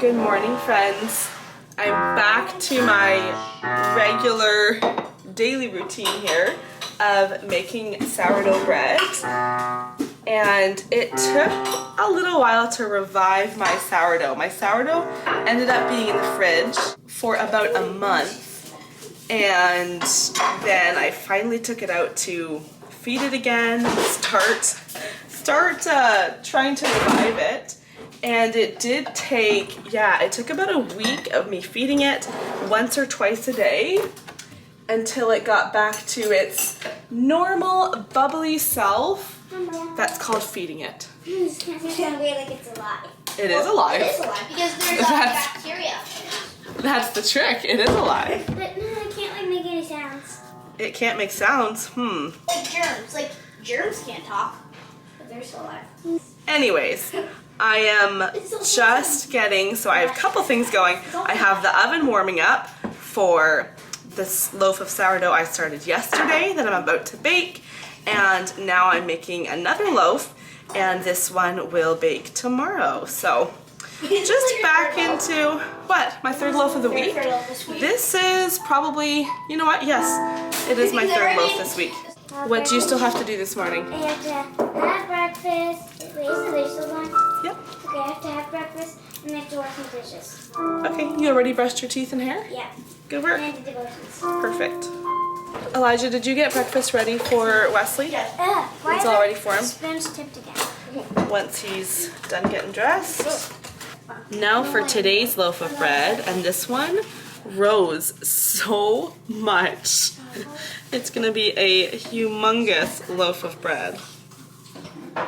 Good morning, friends. I'm back to my regular daily routine here of making sourdough bread. And it took a little while to revive my sourdough. My sourdough ended up being in the fridge for about a month. And then I finally took it out to feed it again, start trying to revive it. And it did take, it took about a week of me feeding it once or twice a day until it got back to its normal bubbly self. That's called feeding it. It's gonna be like it's alive. It is alive. It is alive because there's bacteria. That's the trick. It is alive. But no, it can't like make any sounds. It can't make sounds. Like germs. Like germs can't talk, but they're still alive. Anyways, I am just getting, so I have a couple things going. I have the oven warming up for this loaf of sourdough I started yesterday that I'm about to bake. And now I'm making another loaf, and this one will bake tomorrow. So just back into, what, my third loaf of the week? This is probably, you know what, yes, it is my third loaf this week. What do you still have to do this morning? I have to have breakfast. Wait, is there still one? Yep. Okay, I have to have breakfast and I have to wash my dishes. Okay, you already brushed your teeth and hair? Yeah. Good work. And the devotions. Perfect. Elijah, did you get breakfast ready for Wesley? Yes. Why It's is all our ready for him? spoons tipped again? Once he's done getting dressed. Now for today's loaf of bread, and this one rose so much. It's gonna be a humongous loaf of bread. The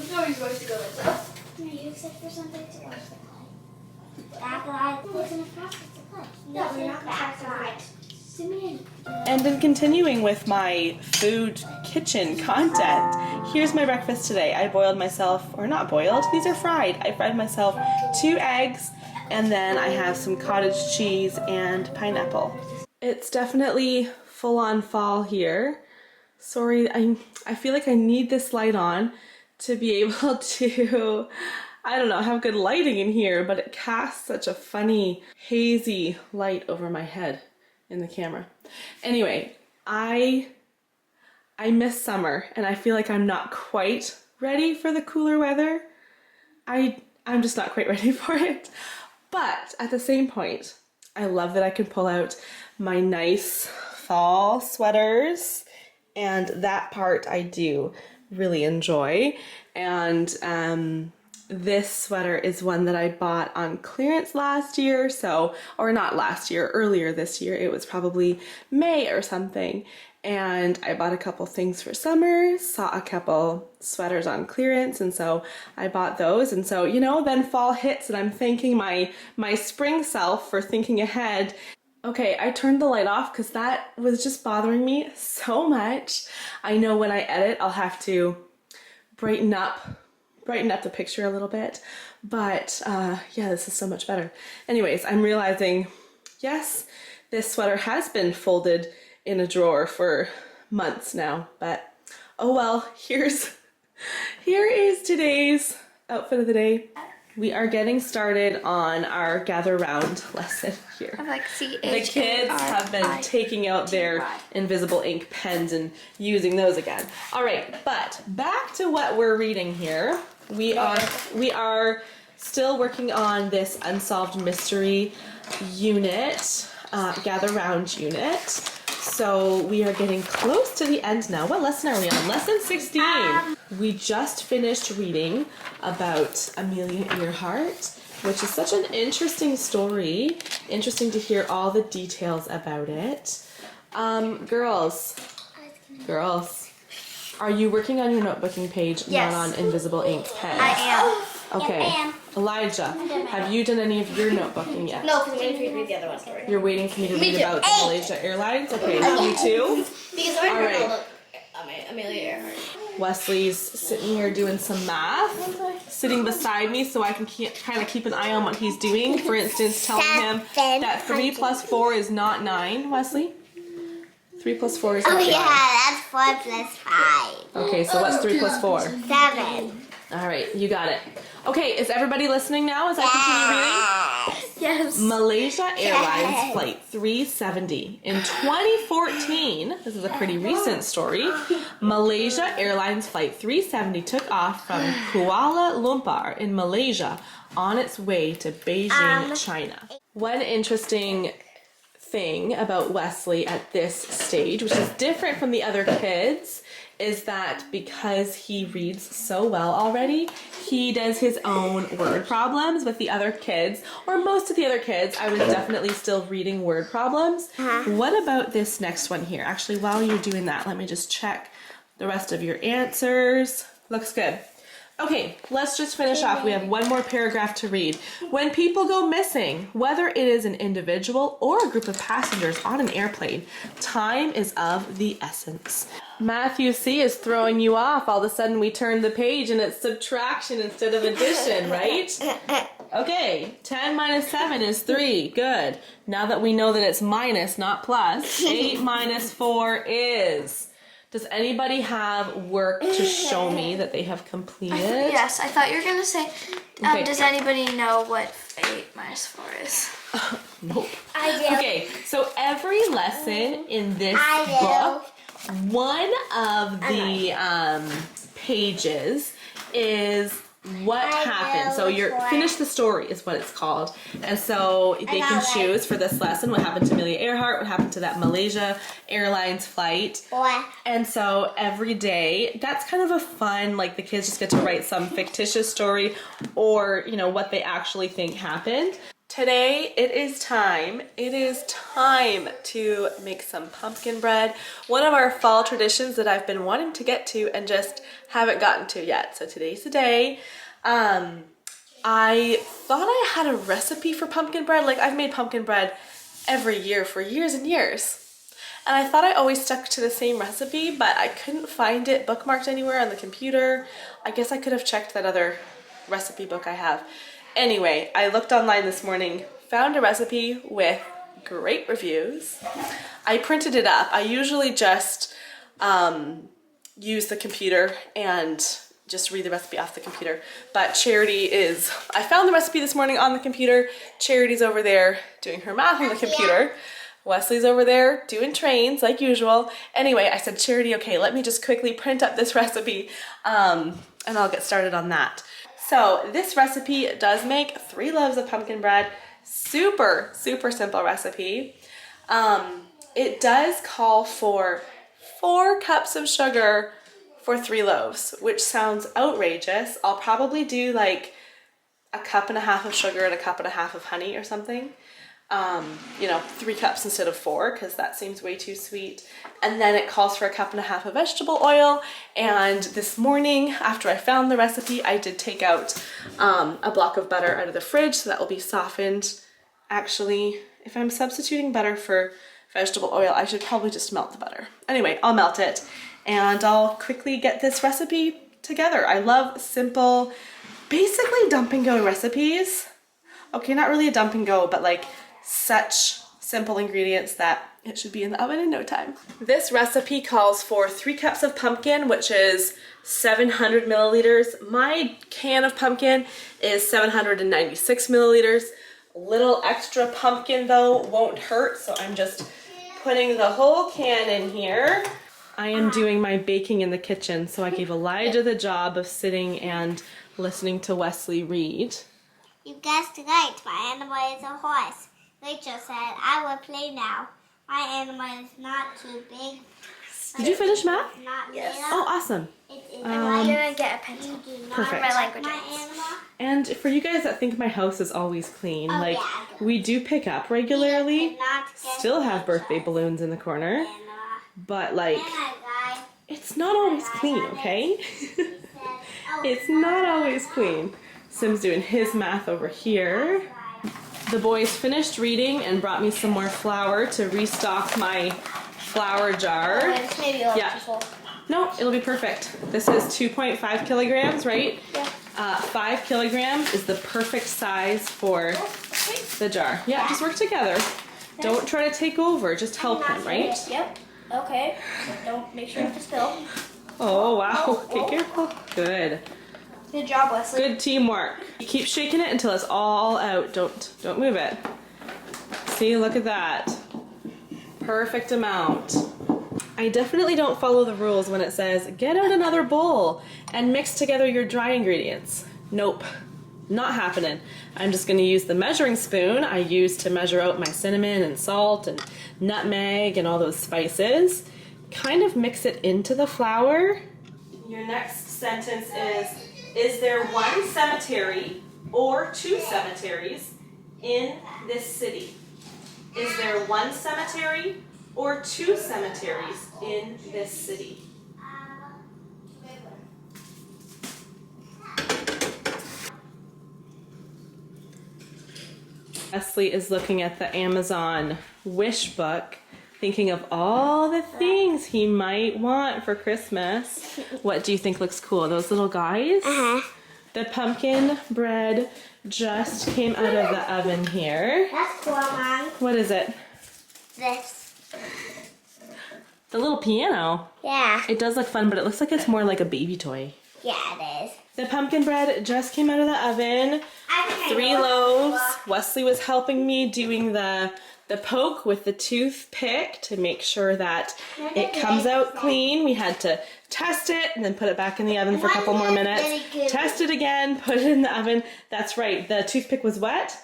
floor is supposed to go like this. Are you excited for something to watch the play? Backlight. It's in the process to play. No, we're not backlight. And then continuing with my food kitchen content, here's my breakfast today. I boiled myself, or not boiled, these are fried. I fried myself 2 eggs, and then I have some cottage cheese and pineapple. It's definitely full-on fall here. Sorry, I feel like I need this light on to be able to, I don't know, have good lighting in here, but it casts such a funny, hazy light over my head in the camera. Anyway, I miss summer, and I feel like I'm not quite ready for the cooler weather. I'm just not quite ready for it. But at the same point, I love that I can pull out my nice fall sweaters, and that part I do really enjoy. And this sweater is one that I bought on clearance last year, or not last year, earlier this year. It was probably May or something. And I bought a couple things for summer, saw a couple sweaters on clearance, and so I bought those. And so, you know, then fall hits and I'm thanking my spring self for thinking ahead. Okay, I turned the light off because that was just bothering me so much. I know when I edit, I'll have to brighten up the picture a little bit, but yeah, this is so much better. Anyways, I'm realizing, yes, this sweater has been folded in a drawer for months now, but oh well, here is today's outfit of the day. We are getting started on our gather round lesson here. The kids have been taking out their invisible ink pens and using those again. All right, but back to what we're reading here. We are still working on this unsolved mystery unit, gather round unit. So we are getting close to the end now. What lesson are we on? Lesson 16. We just finished reading about Amelia Earhart, which is such an interesting story. Interesting to hear all the details about it. Girls, are you working on your notebooking page, Yes. not on invisible ink pen? I am. Okay. I am. Elijah, have you done any of your notebooking yet? No, because I'm waiting for you to read the other one. Sorry. You're waiting for me to read too. about the Malaysia Airlines? Okay, you too? Because I All right. read Amelia Earhart. Wesley's sitting here doing some math, sitting beside me so I can kind of keep an eye on what he's doing. For instance, telling him that 3 plus 4 is not 9, Wesley. 3 plus 4 is not 9. Oh yeah, that's 4 plus 5. Okay, so what's 3 plus 4? 7. All right, you got it. Okay, is everybody listening now as I continue reading? Yes. Malaysia Airlines Flight 370. In 2014, this is a pretty recent story, Malaysia Airlines Flight 370 took off from Kuala Lumpur in Malaysia on its way to Beijing, China. One interesting thing about Wesley at this stage, which is different from the other kids, is that because he reads so well already, he does his own word problems. With the other kids, or most of the other kids, I was definitely still reading word problems. What about this next one here? Actually, while you're doing that, let me just check the rest of your answers. Looks good. Okay, let's just finish off. We have one more paragraph to read. When people go missing, whether it is an individual or a group of passengers on an airplane, time is of the essence. Matthew C is throwing you off. All of a sudden we turn the page and it's subtraction instead of addition, right? Okay, 10 minus 7 is 3. Good. Now that we know that it's minus, not plus, 8 minus 4 is... Does anybody have work to show me that they have completed? Yes, I thought you were going to say, Okay. does anybody know what 8 minus 4 is? Nope. I do. Okay, so every lesson in this book, one of the pages is what happened. So you're finish the story is what it's called. And so they can choose for this lesson what happened to Amelia Earhart, what happened to that Malaysia Airlines flight. And so every day, that's kind of a fun, like the kids just get to write some fictitious story or, you know, what they actually think happened. Today it is time to make some pumpkin bread. One of our fall traditions that I've been wanting to get to and just haven't gotten to yet. So today's the day. I thought I had a recipe for pumpkin bread. Like I've made pumpkin bread every year for years and years. And I thought I always stuck to the same recipe, but I couldn't find it bookmarked anywhere on the computer. I guess I could have checked that other recipe book I have. Anyway, I looked online this morning, found a recipe with great reviews. I printed it up. I usually just use the computer and just read the recipe off the computer. But I found the recipe this morning on the computer. Charity's over there doing her math on the computer. Wesley's over there doing trains like usual. Anyway, I said, Charity, okay, let me just quickly print up this recipe and I'll get started on that. So this recipe does make 3 loaves of pumpkin bread. Super, super simple recipe. It does call for 4 cups of sugar for 3 loaves, which sounds outrageous. I'll probably do like a 1.5 cups of sugar and 1.5 cups of honey or something. 3 cups instead of 4 because that seems way too sweet. And then it calls for 1.5 cups of vegetable oil. And this morning, after I found the recipe, I did take out a block of butter out of the fridge, so that will be softened. Actually, if I'm substituting butter for vegetable oil, I should probably just melt the butter. Anyway, I'll melt it and I'll quickly get this recipe together. I love simple, basically dump and go recipes. Okay, not really a dump and go, but like such simple ingredients that it should be in the oven in no time. This recipe calls for 3 cups of pumpkin, which is 700 milliliters. My can of pumpkin is 796 milliliters. A little extra pumpkin though won't hurt, so I'm just putting the whole can in here. I am doing my baking in the kitchen, so I gave Elijah the job of sitting and listening to Wesley read. You guessed right. My animal is a horse. Rachel said, I will play now. My animal is not too big. Did you finish math? Not Yes. Oh, awesome. I'm gonna get a pencil. Perfect. My language. My animal. And for you guys that think my house is always clean, Oh, like yeah, good. we do pick up regularly, Cannot guess still have Rachel's birthday balloons in the corner, animal. but like And I got- it's not always clean, okay? It's not always clean. Sim's doing his math over here. The boys finished reading and brought me some more flour to restock my flour jar. It's maybe a little Yeah. too full. No, it'll be perfect. This is 2.5 kilograms, right? Yeah. 5 kilograms is the perfect size for the jar. Yeah, just work together. Don't try to take over, just help him, right? Yep. Okay. Don't make sure not to spill. Oh, wow. Okay, careful. Good. Good job, Wesley. Good teamwork. You keep shaking it until it's all out. Don't move it. See, look at that. Perfect amount. I definitely don't follow the rules when it says, get out another bowl and mix together your dry ingredients. Nope, not happening. I'm just gonna use the measuring spoon I use to measure out my cinnamon and salt and nutmeg and all those spices. Kind of mix it into the flour. Your next sentence is there one cemetery or two cemeteries in this city? Is there one cemetery or two cemeteries in this city? Wesley is looking at the Amazon wish book, thinking of all the things he might want for Christmas. What do you think looks cool? Those little guys? Uh-huh. The pumpkin bread just came out of the oven here. That's cool, Mom. What is it? This. The little piano. Yeah. It does look fun, but it looks like it's more like a baby toy. Yeah, it is. The pumpkin bread just came out of the oven. 3 loaves. Wesley was helping me doing the poke with the toothpick to make sure that it comes out clean. We had to test it and then put it back in the oven for a couple more minutes. Test it again, put it in the oven. That's right. The toothpick was wet.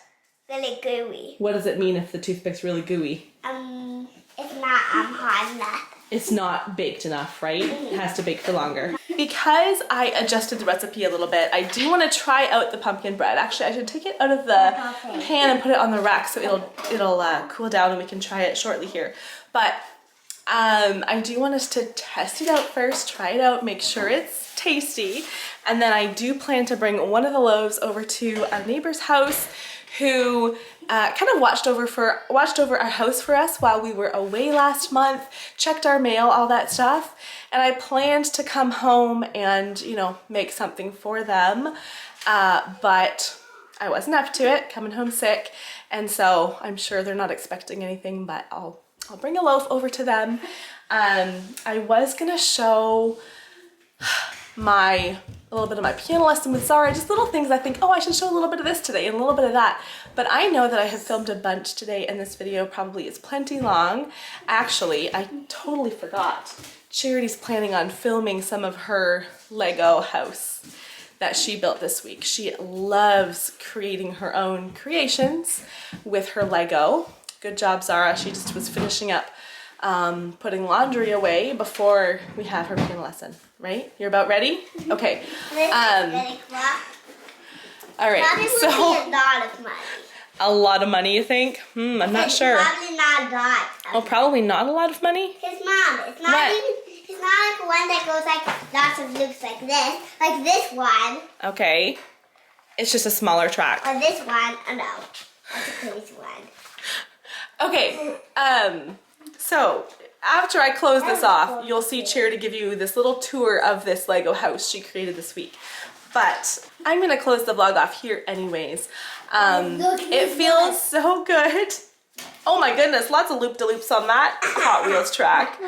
Really gooey. What does it mean if the toothpick's really gooey? It's not hot enough. It's not baked enough, right? It has to bake for longer. Because I adjusted the recipe a little bit, I do want to try out the pumpkin bread. Actually, I should take it out of the pan and put it on the rack so it'll cool down and we can try it shortly here. But I do want us to test it out first, try it out, make sure it's tasty. And then I do plan to bring one of the loaves over to our neighbor's house who kind of watched over our house for us while we were away last month, checked our mail, all that stuff. And I planned to come home and, you know, make something for them. But I wasn't up to it, coming home sick. And so I'm sure they're not expecting anything, but I'll bring a loaf over to them. I was gonna show a little bit of my piano lesson with Zara, just little things I think, oh, I should show a little bit of this today and a little bit of that. But I know that I have filmed a bunch today and this video probably is plenty long. Actually, I totally forgot. Charity's planning on filming some of her Lego house that she built this week. She loves creating her own creations with her Lego. Good job, Zara. She just was finishing up putting laundry away before we have her piano lesson, right? You're about ready? Okay. All right. So a lot of money. A lot of money, you think? I'm not sure. Probably not a lot. Oh, probably not a lot of money? Because Mom, it's not like one that goes like lots of loops like this one. Okay. It's just a smaller track. Or this one. Oh no. That's a crazy one. Okay. So after I close this off, you'll see Charity give you this little tour of this Lego house she created this week. But I'm gonna close the vlog off here anyways. It feels so good. Oh my goodness, lots of loop-de-loops on that Hot Wheels track.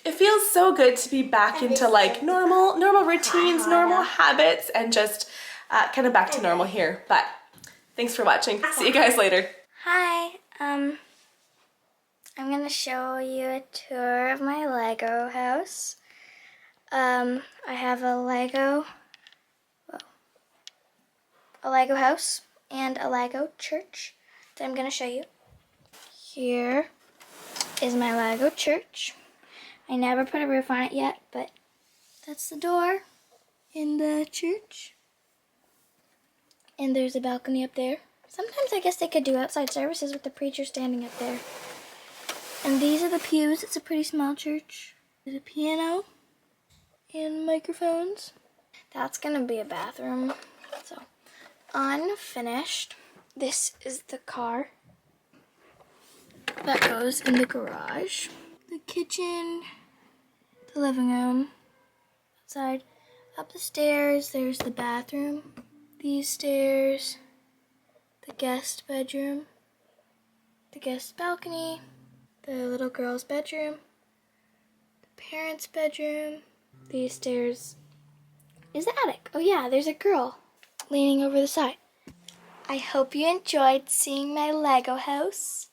It feels so good to be back into like normal routines, normal habits, and just kind of back to normal here. But thanks for watching. See you guys later. Hi. I'm gonna show you a tour of my Lego house. I have a Lego house and a Lego church that I'm gonna show you. Here is my Lego church. I never put a roof on it yet, but that's the door in the church. And there's a balcony up there. Sometimes I guess they could do outside services with the preacher standing up there. And these are the pews. It's a pretty small church. There's a piano and microphones. That's gonna be a bathroom. So, unfinished. This is the car that goes in the garage. The kitchen, the living room, outside. Up the stairs, there's the bathroom. These stairs, the guest bedroom, the guest balcony, the little girl's bedroom, the parents' bedroom. These stairs is the attic. Oh yeah, there's a girl leaning over the side. I hope you enjoyed seeing my Lego house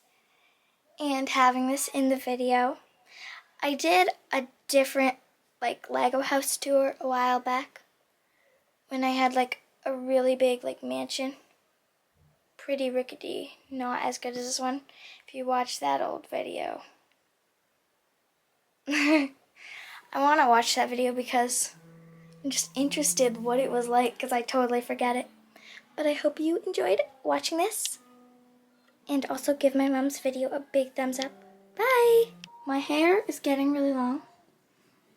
and having this in the video. I did a different Lego house tour a while back when I had a really big mansion. Pretty rickety, not as good as this one if you watch that old video. I want to watch that video because I'm just interested what it was like because I totally forget it. But I hope you enjoyed watching this. And also give my mom's video a big thumbs up. Bye! My hair is getting really long.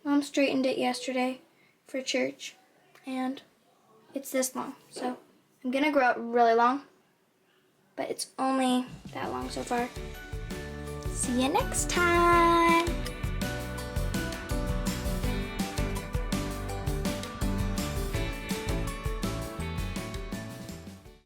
Mom straightened it yesterday for church. And it's this long. So I'm going to grow it really long. But it's only that long so far. See you next time!